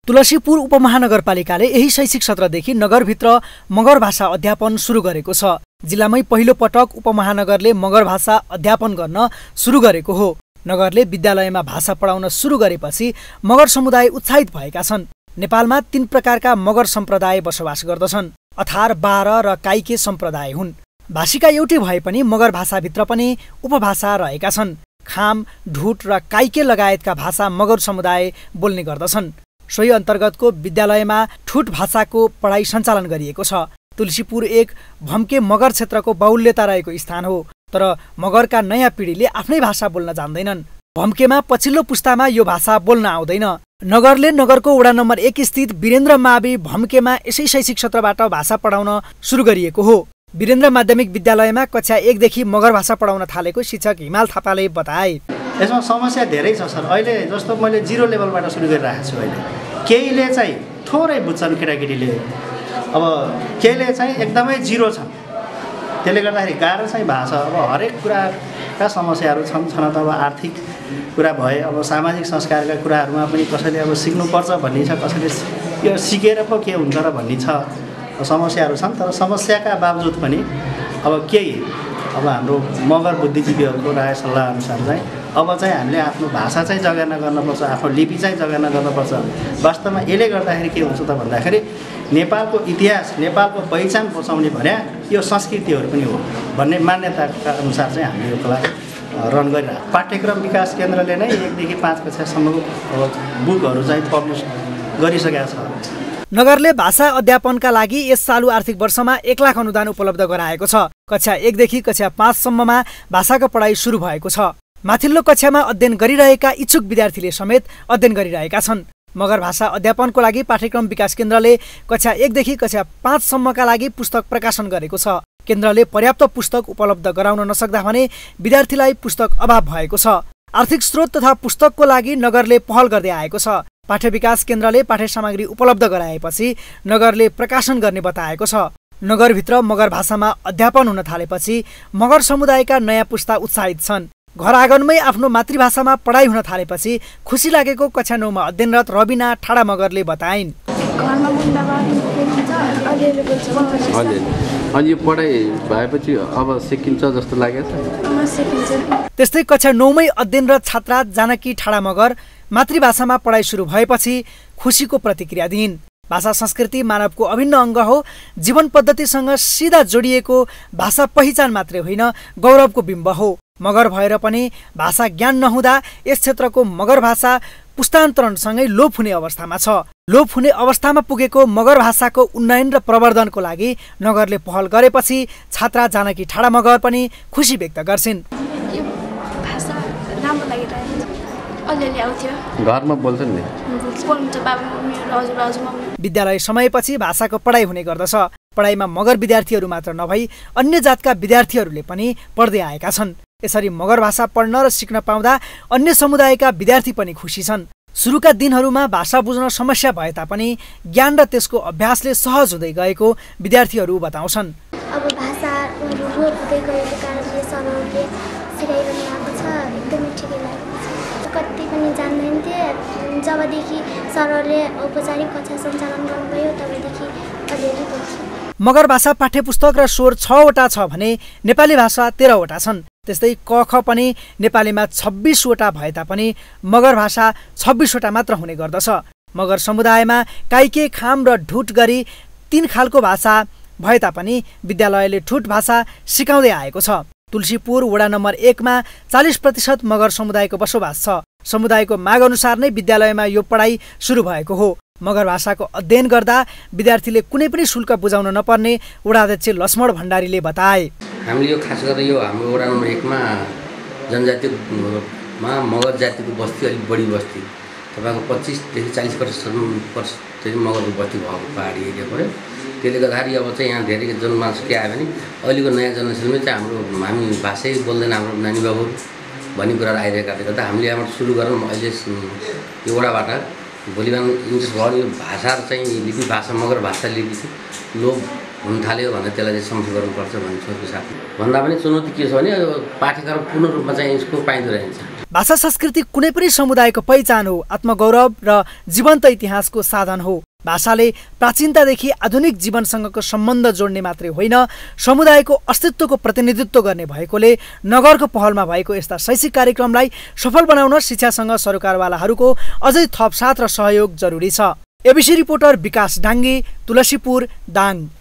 तुलसीपुर उपमहानगरपालिकाले यही शैक्षिक सत्रदेखि नगरभित्र मगर भाषा अध्यापन सुरु गरेको छ। जिल्लामै पहिलो पटक उपमहानगरले मगर भाषा अध्यापन गर्न सुरु गरेको हो। नगरले विद्यालयमा भाषा पढाउन सुरु गरेपछि मगर समुदाय उत्साहित भएका छन्। नेपालमा 3 प्रकारका मगर सम्प्रदाय बसोबास गर्दछन्। अथार, बार र काइके सम्प्रदाय हुन्। भाषिका एउटै भए पनि मगर भाषाभित्र पनि उपभाषा रहेका छन्। खाम, ढुट र काइके लगायतका भाषा मगर समुदाय बोल्ने गर्दछन्। सोही अन्तर्गतको विद्यालयमा ठुट भाषाको पढाइ सञ्चालन गरिएको छ। तुलसीपुर एक भम्के मगर क्षेत्रको बाहुल्यता रहेको स्थान हो। तर मगरका नयाँ पिँढीले आफ्नै भाषा बोल्न जान्दैनन्। भम्केमा पछिल्लो पुस्तामा यो भाषा बोल्न आउँदैन। नगरले नगरको वडा नम्बर 1 स्थित वीरेन्द्र मावि भम्केमा यसै शैक्षिक सत्रबाट भाषा पढाउन सुरु गरिएको हो। वीरेन्द्र माध्यमिक विद्यालयमा कक्षा 1 देखि मगर भाषा पढाउन थालेको शिक्षक हिमाल थापाले बताए। यसमा समस्या धेरै छ सर। अहिले जस्तो मैले 0 लेभलबाट सुरु गरिरहेको छु। अहिले केहीले चाहिँ थोरै बुझ्छन् केटाकेटीले, अब केहीले चाहिँ एकदमै 0 छन्। त्यसले गर्दाखेरि गाह्रो चाहिँ भाषा। अब हरेक कुराका समस्याहरू छन् त। अब आर्थिक कुरा भए, अब सामाजिक संस्कारका कुराहरूमा पनि कसैले अब सिक्नुपर्छ भन्ने छ, कसैले यो सिकेर पो के हुन्छ र भन्ने छ। समस्याहरू छन्। तर समस्याका बावजुद पनि अब केही हाम्रो मगर बुद्धिजीवीहरूको राय सल्लाह अनुसार चाहिँ अब चाहिँ हामीले आफ्नो भाषा चाहिँ जगेर्ना गर्नुपर्छ, आफ्नो लिपि चाहिँ जगेर्ना गर्नुपर्छ। वास्तवमा यसले गर्दाखेरि के हुन्छ त भन्दाखेरि नेपालको इतिहास, नेपालको पहिचान बचाउने भने यो संस्कृतिहरू पनि हो भन्ने मान्यताका अनुसार चाहिँ हामीले यो क्लास रन गरिरहेको। पाठ्यक्रम विकास केन्द्रले नै 1 देखि 5 कक्षासम्मको बुकहरू चाहिँ पब्लिस गरिसकेका छ। नगरले भाषा अध्यापनका लागि यस सालु आर्थिक वर्षमा 1 लाख अनुदान उपलब्ध गराएको छ। कक्षा 1 देखि कक्षा 5 सम्ममा भाषाको पढाइ सुरु भएको छ। माथिल्लो कक्षामा अध्ययन गरिरहेका इच्छुक विद्यार्थीले समेत अध्ययन गरिरहेका छन्। मगर भाषा अध्यापनको लागि पाठ्यक्रम विकास केन्द्रले कक्षा 1 देखि कक्षा 5 सम्मका लागि पुस्तक प्रकाशन गरेको छ। केन्द्रले पर्याप्त पुस्तक उपलब्ध गराउन नसक्दा भने विद्यार्थीलाई पुस्तक अभाव भएको छ। आर्थिक स्रोत तथा पुस्तकको लागि नगरले पहल गर्दै आएको छ। पाठ्य विकास केन्द्रले पाठ्य सामग्री उपलब्ध गराएपछि नगरले प्रकाशन गर्ने बताएको छ। नगरभित्र मगर भाषामा अध्यापन हुन थालेपछि मगर समुदायका नयाँ पुस्ता उत्साहित छन्। घर आँगनमै आफ्नो मातृभाषामा पढाइ हुन थालेपछि खुसी लागेको कक्षा 9 मा अध्ययनरत रबिना ठाडा मगरले बताइन्। अनि यो पढाइ भएपछि अब सिकिन्छ जस्तो लागेछ। त्यस्तै कक्षा 9 मै अध्ययनरत छात्रा जानकी ठाडा मगर मातृभाषामा पढाइ सुरु भएपछि खुसीको प्रतिक्रिया दिइन्। भाषा संस्कृति मानवको अभिन्न अङ्ग हो। जीवन पद्धतिसँग सिधा जोडिएको भाषा पहिचान मात्रै होइन, गौरवको बिम्ब हो। मगर भएर पनि भाषा ज्ञान नहुँदा यस क्षेत्रको मगर भाषा पुस्तान्तरणसँगै लोप हुने अवस्थामा छ। लोप हुने अवस्थामा पुगेको मगर भाषाको उन्नयन र प्रवर्धनको लागि नगरले पहल गरेपछि छात्रा जानकी ठाडा मगर पनि खुसी व्यक्त गर्छिन्। घरमा बोल्छन् नि। विद्यालय समयपछि भाषाको पढाइ हुने गर्दछ। पढाइमा मगर विद्यार्थीहरू मात्र नभई अन्य जातका विद्यार्थीहरूले पनि पढ्दै आएका छन्। यसरी मगर भाषा पढ्न र सिक्न पाउँदा अन्य समुदायका विद्यार्थी पनि खुसी छन्। सुरुका दिनहरूमा भाषा बुझ्न समस्या भए तापनि ज्ञान र त्यसको अभ्यासले सहज हुँदै गएको विद्यार्थीहरू बताउँछन्। अब भाषाहरू रोप्दै गएको कारणले सरहरूले सिकाइरहनु भएको छ। एकदमै ठिकै लागेको छ। कति पनि जान्दैन थिए। जबदेखि सरहरूले औपचारिक कक्षा सञ्चालन गर्नुभयो तबदेखि अलिअलि बुझ्छु। मगर भाषा पाठ्यपुस्तक र स्वर 6 वटा छ भने नेपाली भाषा 13 वटा छन्। त्यस्तै क ख पनि नेपालीमा 26 वटा भए तापनि मगर भाषा 26 वटा मात्र हुने गर्दछ। मगर समुदायमा काइके, खाम र ढुट गरी 3 खालको भाषा भए तापनि विद्यालयले ठुट भाषा सिकाउँदै आएको छ। तुलसीपुर वडा नम्बर 1 मा 40% मगर समुदायको बसोबास छ। समुदायको माग अनुसार नै विद्यालयमा यो पढाइ सुरु भएको हो। मगर भाषाको अध्ययन गर्दा विद्यार्थीले कुनै पनि शुल्क बुझाउन नपर्ने वडाध्यक्ष लक्ष्मण भण्डारीले बताए। हामीले यो खास गरेर यो हाम्रो वडा नम्बर 1 मा जनजातिमा मगर जातिको बस्ती अलिक बढी बस्ती तपाईँको 25 देखि 40% मगरको बस्ती भएको पहाडी एरिया पऱ्यो। त्यसले गर्दाखेरि अब चाहिँ यहाँ धेरै जनमानस के आयो भने अहिलेको नयाँ जेनेरेसनमै चाहिँ हामी भाषै बोल्दैन हाम्रो नानी बाबु भन्ने कुराहरू आइरहेकाले गर्दा हामीले यहाँबाट सुरु गरौँ। अहिले यो वडाबाट भोलि बिहान इन्ट्रेस्ट भयो यो भाषा चाहिँ लिपि भाषा मगर भाषा लिपि चाहिँ लोप हुन थाल्यो भने त्यसलाई चाहिँ संशोधन गर्नुपर्छ भन्ने सोचको साथ भन्दा पनि चुनौती के छ भने पाठ्यक्रम पूर्ण रूपमा चाहिँ यसको पाइँदो रहन्छ। भाषा संस्कृति कुनै पनि समुदायको पहिचान हो, आत्मगौरव र जीवन्त इतिहासको साधन हो। भाषाले प्राचीनतादेखि आधुनिक जीवनसँगको सम्बन्ध जोड्ने मात्रै होइन, समुदायको अस्तित्वको प्रतिनिधित्व गर्ने भएकोले नगरको पहलमा भएको यस्ता शैक्षिक कार्यक्रमलाई सफल बनाउन शिक्षासँग सरोकारवालाहरूको अझै थप साथ र सहयोग जरुरी छ। एबिसी रिपोर्टर विकास डाङ्गे, तुलसीपुर, दाङ।